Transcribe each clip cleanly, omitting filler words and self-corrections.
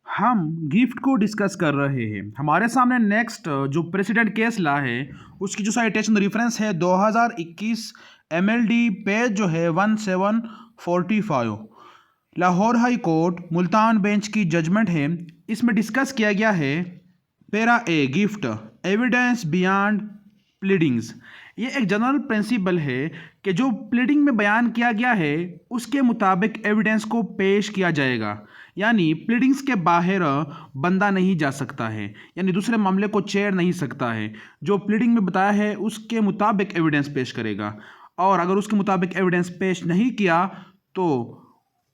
हम गिफ्ट को डिस्कस कर रहे हैं। हमारे सामने नेक्स्ट जो प्रेसिडेंट केस ला है उसकी जो साइटेशन रेफरेंस है 2021 MLD पेज जो है 1745 Lahore high court Multan bench की जजमेंट है। इसमें डिस्कस किया गया है para a gift evidence beyond pleadings. ये एक जनरल प्रिंसिपल है कि जो प्लीडिंग में बयान किया गया है उसके मुताबिक एविडेंस को पेश किया जाएगा, यानी प्लीडिंग्स के बाहर बंदा नहीं जा सकता है, यानी दूसरे मामले को छेड़ नहीं सकता है। जो प्लीडिंग में बताया है उसके मुताबिक एविडेंस पेश करेगा, और अगर उसके मुताबिक एविडेंस पेश नहीं किया तो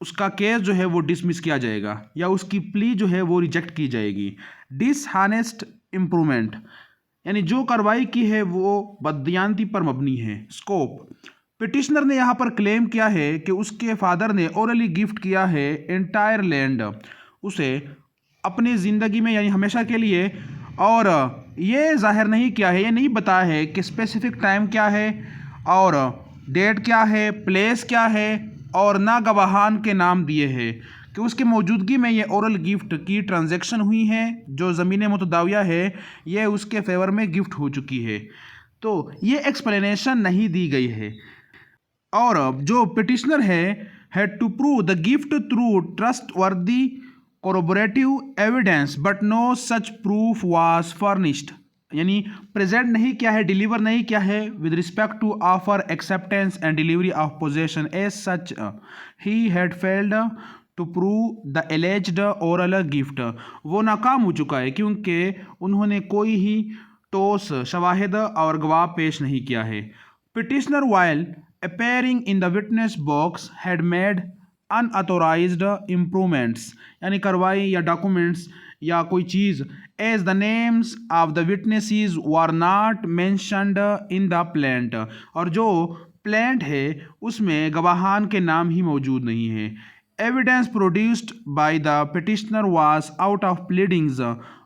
उसका केस जो है वो डिसमिस किया जाएगा या उसकी प्ली जो है वो रिजेक्ट की जाएगी। डिसहानेस्ट इम्प्रूवमेंट, यानी जो कार्रवाई की है वो बददियानती पर मबनी है। स्कोप, पिटिशनर ने यहाँ पर क्लेम किया है कि उसके फादर ने ओरली गिफ्ट किया है एंटायर लैंड उसे अपनी ज़िंदगी में, यानी हमेशा के लिए, और ये जाहिर नहीं किया है, ये नहीं बताया है कि स्पेसिफिक टाइम क्या है और डेट क्या है, प्लेस क्या है, और ना गवाहान के नाम दिए हैं कि उसके मौजूदगी में ये ओरल गिफ्ट की ट्रांजैक्शन हुई है। जो ज़मीन मुतदाविया है ये उसके फेवर में गिफ्ट हो चुकी है, तो ये एक्सप्लेनेशन नहीं दी गई है। और जो पिटिशनर है had to prove the gift through trustworthy corroborative evidence but no such proof was furnished, यानी प्रेजेंट नहीं किया है, डिलीवर नहीं किया है with respect to offer acceptance and delivery of possession as such he had failed to prove the alleged oral gift. वो नाकाम हो चुका है क्योंकि उन्होंने कोई ही ठोस शवाहिद और गवाह पेश नहीं किया है। Petitioner while appearing in the witness box had made unauthorized improvements, यानी कार्रवाई या डॉक्यूमेंट्स या कोई चीज़ as the names of the witnesses were not mentioned in the plaint, और जो प्लेंट है उसमें गवाहान के नाम ही मौजूद नहीं है। Evidence produced by the petitioner was out of pleadings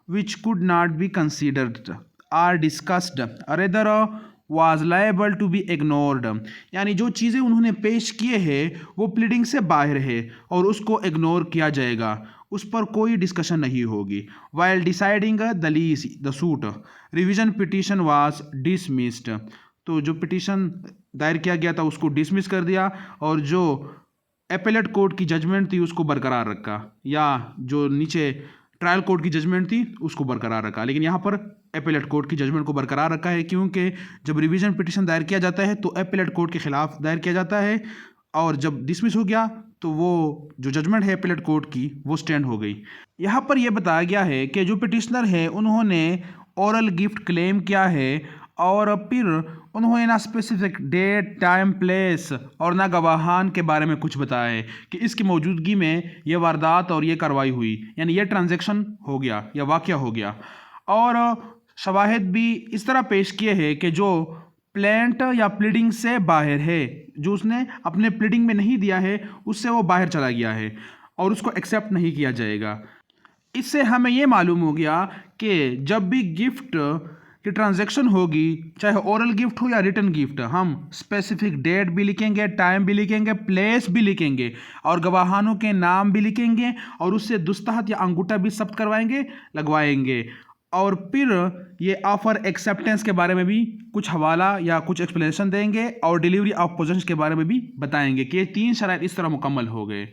which could not be considered or discussed rather was liable to be ignored, यानी जो चीज़ें उन्होंने पेश किए हैं वो प्लीडिंग से बाहर है और उसको इग्नोर किया जाएगा, उस पर कोई डिस्कशन नहीं होगी। while deciding the lease the suit revision petition was dismissed, तो जो पिटीशन दायर किया गया था उसको डिसमिस कर दिया और जो एपेलेट कोर्ट की जजमेंट थी उसको बरकरार रखा, या जो नीचे ट्रायल कोर्ट की जजमेंट थी उसको बरकरार रखा। लेकिन यहाँ पर एपेलेट कोर्ट की जजमेंट को बरकरार रखा है क्योंकि जब रिवीजन पिटीशन दायर किया जाता है तो एपेलेट कोर्ट के खिलाफ दायर किया जाता है, और जब डिसमिस हो गया तो वो जो जजमेंट है एपेलेट कोर्ट की वो स्टैंड हो गई। यहाँ पर यह बताया गया है कि जो पिटिशनर है उन्होंने ओरल गिफ्ट क्लेम किया है और फिर उन्होंने ना स्पेसिफिक डेट, टाइम, प्लेस और ना गवाहान के बारे में कुछ बताया है कि इसकी मौजूदगी में ये वारदात और ये कार्रवाई हुई, यानी ये ट्रांजैक्शन हो गया या वाक़या हो गया। और शवाहिद भी इस तरह पेश किए हैं कि जो प्लेंट या प्लीडिंग से बाहर है, जो उसने अपने प्लीडिंग में नहीं दिया है उससे वो बाहर चला गया है और उसको एक्सेप्ट नहीं किया जाएगा। इससे हमें ये मालूम हो गया कि जब भी गिफ्ट की ट्रांजैक्शन होगी, चाहे ओरल गिफ्ट हो या रिटर्न गिफ्ट, हम स्पेसिफिक डेट भी लिखेंगे, टाइम भी लिखेंगे, प्लेस भी लिखेंगे और गवाहानों के नाम भी लिखेंगे और उससे दस्तखत या अंगूठा भी जब्त करवाएंगे, लगवाएंगे। और फिर ये ऑफर एक्सेप्टेंस के बारे में भी कुछ हवाला या कुछ एक्सप्लेनेशन देंगे और डिलीवरी ऑफ पोजेशन के बारे में भी बताएंगे कि ये 3 शराइत इस तरह मुकम्मल हो गए।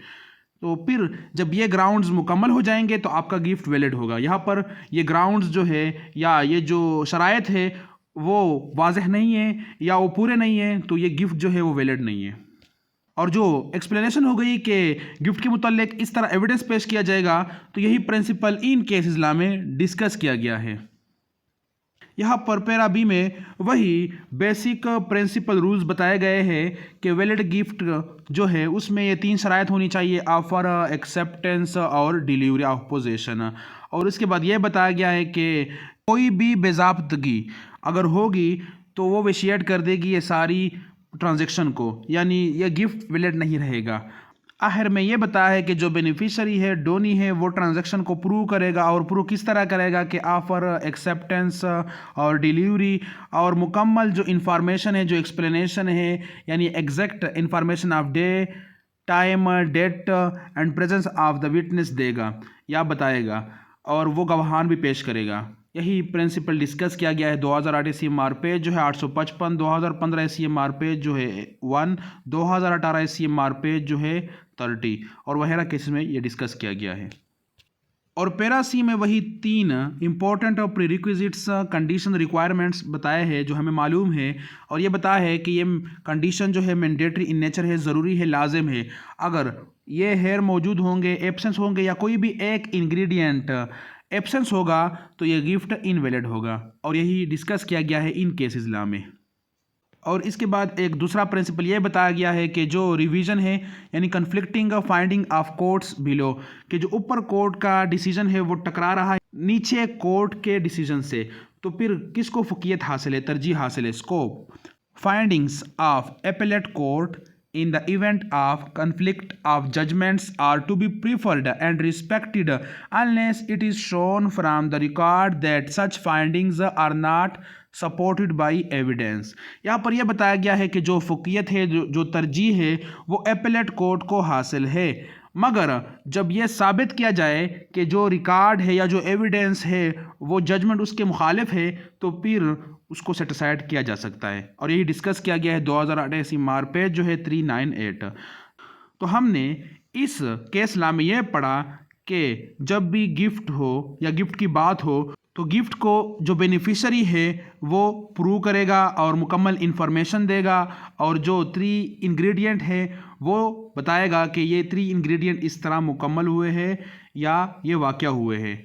तो फिर जब ये ग्राउंड्स मुकम्मल हो जाएंगे तो आपका गिफ्ट वैलिड होगा। यहाँ पर ये ग्राउंड्स जो है या ये जो शराइत है वो वाज़ेह नहीं है या वो पूरे नहीं है, तो ये गिफ्ट जो है वो वैलिड नहीं है। और जो एक्सप्लेनेशन हो गई कि गिफ्ट के मुतालिक इस तरह एविडेंस पेश किया जाएगा, तो यही प्रिंसिपल इन केसेस लॉ में डिस्कस किया गया है। यहाँ पर पैरा बी में वही बेसिक प्रिंसिपल रूल्स बताए गए हैं कि वैलिड गिफ्ट जो है उसमें ये 3 शराइत होनी चाहिए, ऑफर, एक्सेप्टेंस और डिलीवरी ऑफ पोजेशन। और उसके बाद ये बताया गया है कि कोई भी बेज़ाब्तगी अगर होगी तो वो विशिएट कर देगी ये सारी ट्रांजैक्शन को, यानी ये गिफ्ट वैलिड नहीं रहेगा। आखिर में ये बताया है कि जो बेनिफिशियरी है, डोनी है, वो ट्रांजैक्शन को प्रूव करेगा और प्रूव किस तरह करेगा कि ऑफ़र, एक्सेप्टेंस और डिलीवरी और मुकम्मल जो इंफॉर्मेशन है, जो एक्सप्लेनेशन है, यानी exact information of day, time, date and presence of the witness देगा या बताएगा, और वो गवाहान भी पेश करेगा। यही प्रिंसिपल डिस्कस किया गया है। 2008 CMR पेज जो है 855, 2015 CMR पेज जो है 1, 2018 CMR पेज जो है 30, और वगैरह केसेस में ये डिस्कस किया गया है। और पैरा सी में वही 3 इंपॉर्टेंट और प्रीरिक्विजिट्स कंडीशन रिक्वायरमेंट्स बताए हैं जो हमें मालूम है, और ये बताया है कि ये कंडीशन जो है मैंडेटरी इन नेचर है, ज़रूरी है, लाजिम है। अगर ये हेयर मौजूद होंगे, एब्सेंस होंगे, या कोई भी एक इंग्रेडिएंट एब्सेंस होगा तो ये गिफ्ट इनवैलिड होगा, और यही डिस्कस किया गया है इन केसेस लॉ में। और इसके बाद एक दूसरा प्रिंसिपल ये बताया गया है कि जो रिवीजन है यानी conflicting finding of courts below, कि जो ऊपर कोर्ट का डिसीजन है वो टकरा रहा है नीचे कोर्ट के डिसीजन से, तो फिर किसको फ़कीयत हासिल है, तरजीह हासिल है। Scope findings of appellate court in the event of conflict of judgments are to be preferred and respected unless it is shown from the record that such findings are not supported by evidence। यहाँ पर यह बताया गया है कि जो फ़कीयत है, जो तरजीह है, वो एपेलेट कोर्ट को हासिल है, मगर जब यह साबित किया जाए कि जो रिकॉर्ड है या जो एविडेंस है वो जजमेंट उसके मुखालिफ है, तो फिर उसको सेटिसाइड किया जा सकता है। और यही डिस्कस किया गया है 2008 CMR पेज जो है 398। तो हमने इस केस लॉ में यह पढ़ा कि जब भी गिफ्ट हो या गिफ्ट की बात हो तो गिफ्ट को जो बेनिफिशरी है वो प्रूव करेगा और मुकम्मल इन्फॉर्मेशन देगा, और जो 3 इंग्रेडिएंट है वो बताएगा कि ये 3 इंग्रेडिएंट इस तरह मुकम्मल हुए हैं या ये वाक़या हुए हैं।